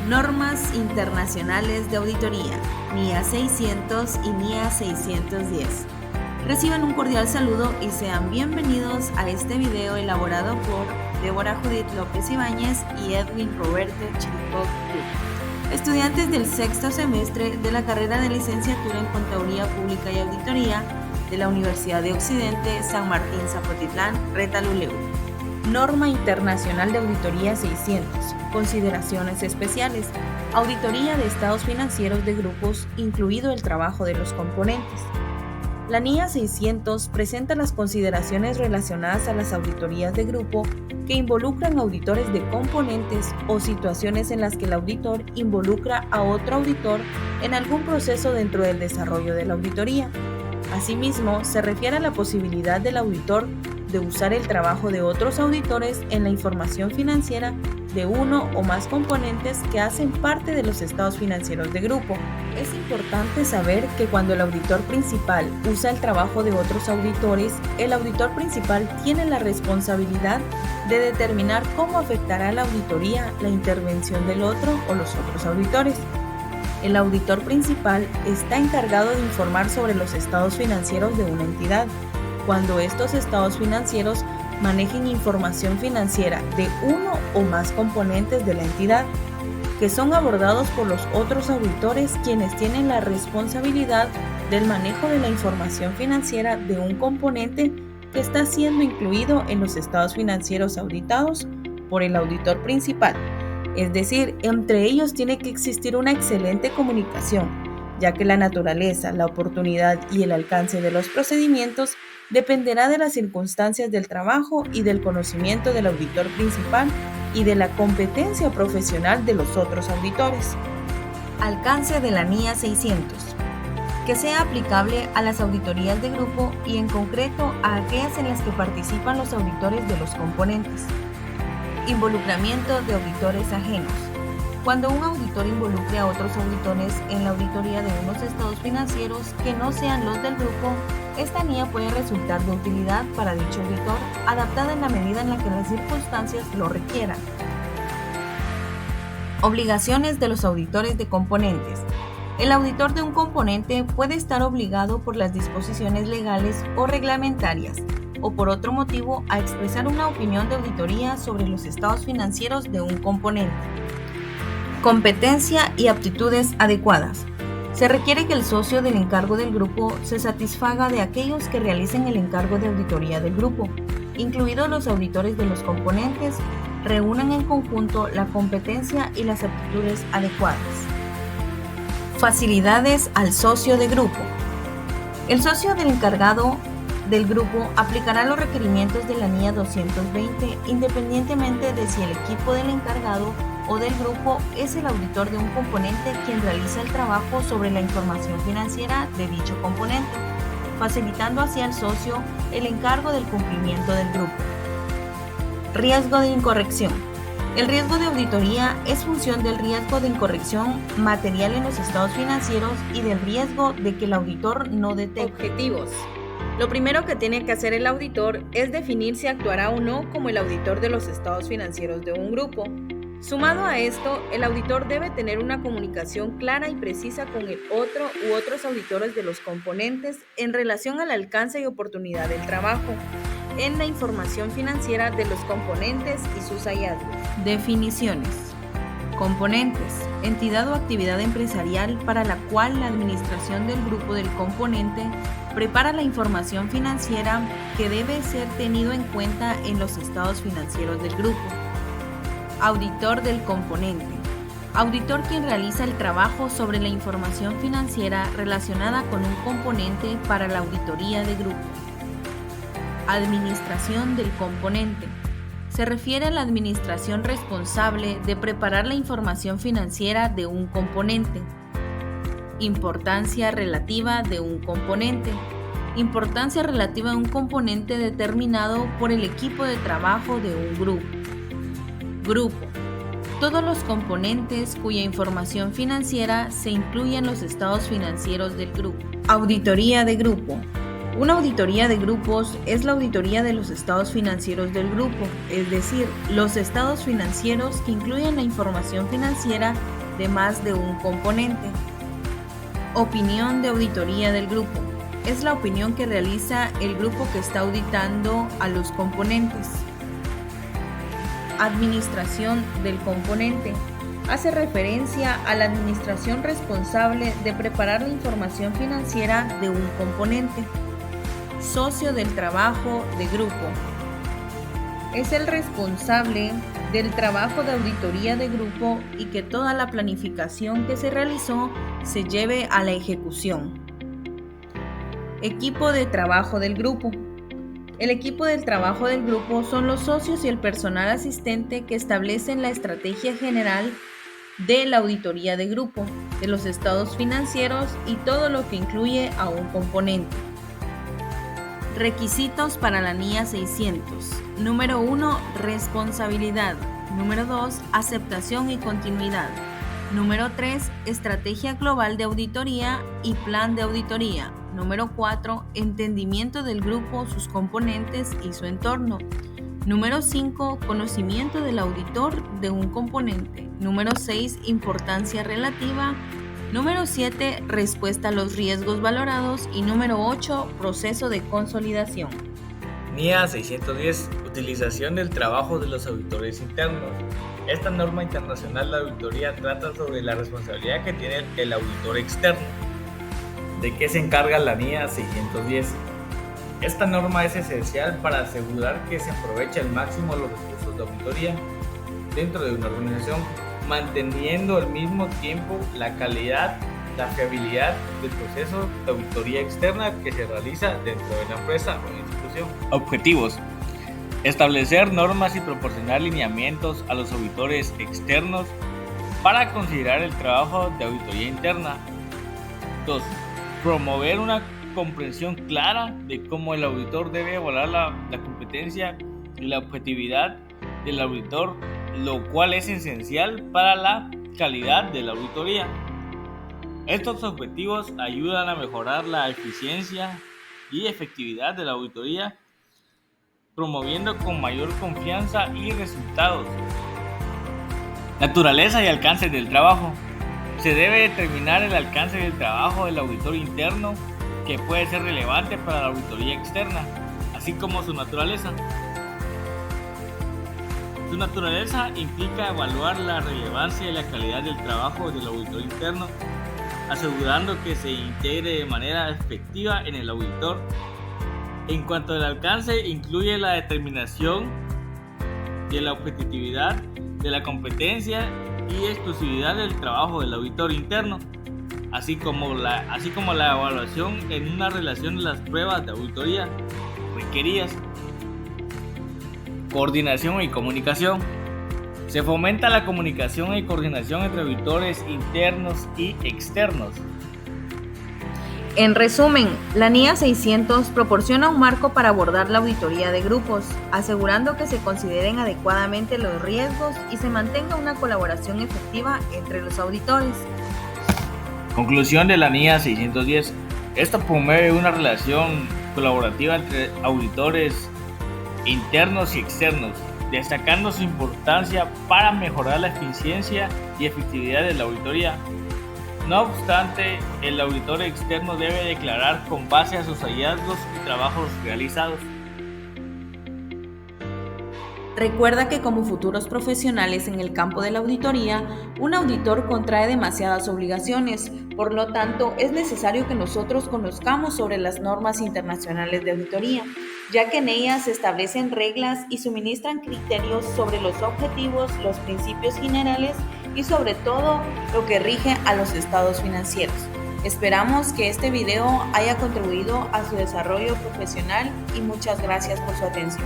Normas internacionales de auditoría, NIA 600 y NIA 610. Reciban un cordial saludo y sean bienvenidos a este video elaborado por Débora Judith López Ibáñez y Edwin Roberto Chiricot, estudiantes del sexto semestre de la carrera de licenciatura en Contaduría Pública y Auditoría de la Universidad de Occidente San Martín Zapotitlán, Retaluleu. Norma Internacional de Auditoría 600. Consideraciones especiales. Auditoría de estados financieros de grupos, incluido el trabajo de los componentes. La NIA 600 presenta las consideraciones relacionadas a las auditorías de grupo que involucran auditores de componentes o situaciones en las que el auditor involucra a otro auditor en algún proceso dentro del desarrollo de la auditoría. Asimismo, se refiere a la posibilidad del auditor de usar el trabajo de otros auditores en la información financiera de uno o más componentes que hacen parte de los estados financieros de grupo. Es importante saber que cuando el auditor principal usa el trabajo de otros auditores, el auditor principal tiene la responsabilidad de determinar cómo afectará a la auditoría la intervención del otro o los otros auditores. El auditor principal está encargado de informar sobre los estados financieros de una entidad, cuando estos estados financieros manejen información financiera de uno o más componentes de la entidad, que son abordados por los otros auditores, quienes tienen la responsabilidad del manejo de la información financiera de un componente que está siendo incluido en los estados financieros auditados por el auditor principal. Es decir, entre ellos tiene que existir una excelente comunicación, ya que la naturaleza, la oportunidad y el alcance de los procedimientos dependerá de las circunstancias del trabajo y del conocimiento del auditor principal y de la competencia profesional de los otros auditores. Alcance de la NIA 600. Que sea aplicable a las auditorías de grupo y en concreto a aquellas en las que participan los auditores de los componentes. Involucramiento de auditores ajenos. Cuando un auditor involucre a otros auditores en la auditoría de unos estados financieros que no sean los del grupo, esta NIA puede resultar de utilidad para dicho auditor, adaptada en la medida en la que las circunstancias lo requieran. Obligaciones de los auditores de componentes. El auditor de un componente puede estar obligado por las disposiciones legales o reglamentarias, o por otro motivo a expresar una opinión de auditoría sobre los estados financieros de un componente. Competencia y aptitudes adecuadas. Se requiere que el socio del encargo del grupo se satisfaga de aquellos que realicen el encargo de auditoría del grupo, incluidos los auditores de los componentes, reúnan en conjunto la competencia y las aptitudes adecuadas. Facilidades al socio de grupo. El socio del encargado del grupo aplicará los requerimientos de la NIA 220 independientemente de si el equipo del encargado o del grupo es el auditor de un componente quien realiza el trabajo sobre la información financiera de dicho componente, facilitando así al socio el encargo del cumplimiento del grupo. Riesgo de incorrección. El riesgo de auditoría es función del riesgo de incorrección material en los estados financieros y del riesgo de que el auditor no detecte. Objetivos. Lo primero que tiene que hacer el auditor es definir si actuará o no como el auditor de los estados financieros de un grupo. Sumado a esto, el auditor debe tener una comunicación clara y precisa con el otro u otros auditores de los componentes en relación al alcance y oportunidad del trabajo en la información financiera de los componentes y sus hallazgos. Definiciones. Componentes. Entidad o actividad empresarial para la cual la administración del grupo del componente prepara la información financiera que debe ser tenido en cuenta en los estados financieros del grupo. Auditor del componente. Auditor quien realiza el trabajo sobre la información financiera relacionada con un componente para la auditoría de grupo. Administración del componente. Se refiere a la administración responsable de preparar la información financiera de un componente. Importancia relativa de un componente. Importancia relativa a un componente determinado por el equipo de trabajo de un grupo. Grupo. Todos los componentes cuya información financiera se incluye en los estados financieros del grupo. Auditoría de grupo. Una auditoría de grupos es la auditoría de los estados financieros del grupo, es decir, los estados financieros que incluyen la información financiera de más de un componente. Opinión de auditoría del grupo. Es la opinión que realiza el grupo que está auditando a los componentes. Administración del componente. Hace referencia a la administración responsable de preparar la información financiera de un componente. Socio del trabajo de grupo. Es el responsable del trabajo de auditoría de grupo y que toda la planificación que se realizó se lleve a la ejecución. Equipo de trabajo del grupo. El equipo del trabajo del grupo son los socios y el personal asistente que establecen la estrategia general de la auditoría de grupo, de los estados financieros y todo lo que incluye a un componente. Requisitos para la NIA 600. Número 1, responsabilidad. Número 2, aceptación y continuidad. Número 3, estrategia global de auditoría y plan de auditoría. Número 4, entendimiento del grupo, sus componentes y su entorno. Número 5, conocimiento del auditor de un componente. Número 6, importancia relativa. Número 7, respuesta a los riesgos valorados. Y número 8, proceso de consolidación. NIA 610, utilización del trabajo de los auditores internos. Esta norma internacional de auditoría trata sobre la responsabilidad que tiene el auditor externo. ¿De qué se encarga la NIA 610? Esta norma es esencial para asegurar que se aprovecha al máximo los recursos de auditoría dentro de una organización, manteniendo al mismo tiempo la calidad, la fiabilidad del proceso de auditoría externa que se realiza dentro de la empresa o institución. Objetivos: establecer normas y proporcionar lineamientos a los auditores externos para considerar el trabajo de auditoría interna. 2. Promover una comprensión clara de cómo el auditor debe evaluar la competencia y la objetividad del auditor, lo cual es esencial para la calidad de la auditoría. Estos objetivos ayudan a mejorar la eficiencia y efectividad de la auditoría, promoviendo con mayor confianza y resultados. Naturaleza y alcance del trabajo. Se debe determinar el alcance del trabajo del auditor interno, que puede ser relevante para la auditoría externa, así como su naturaleza. Su naturaleza implica evaluar la relevancia y la calidad del trabajo del auditor interno, asegurando que se integre de manera efectiva en el auditor. En cuanto al alcance, incluye la determinación de la objetividad, de la competencia y exclusividad del trabajo del auditor interno, así como la evaluación en una relación de las pruebas de auditoría requeridas. Coordinación y comunicación. Se fomenta la comunicación y coordinación entre auditores internos y externos. En resumen, la NIA 600 proporciona un marco para abordar la auditoría de grupos, asegurando que se consideren adecuadamente los riesgos y se mantenga una colaboración efectiva entre los auditores. Conclusión de la NIA 610. Esta promueve una relación colaborativa entre auditores internos y externos, destacando su importancia para mejorar la eficiencia y efectividad de la auditoría. No obstante, el auditor externo debe declarar con base a sus hallazgos y trabajos realizados. Recuerda que como futuros profesionales en el campo de la auditoría, un auditor contrae demasiadas obligaciones, por lo tanto es necesario que nosotros conozcamos sobre las normas internacionales de auditoría, ya que en ellas se establecen reglas y suministran criterios sobre los objetivos, los principios generales y sobre todo lo que rige a los estados financieros. Esperamos que este video haya contribuido a su desarrollo profesional y muchas gracias por su atención.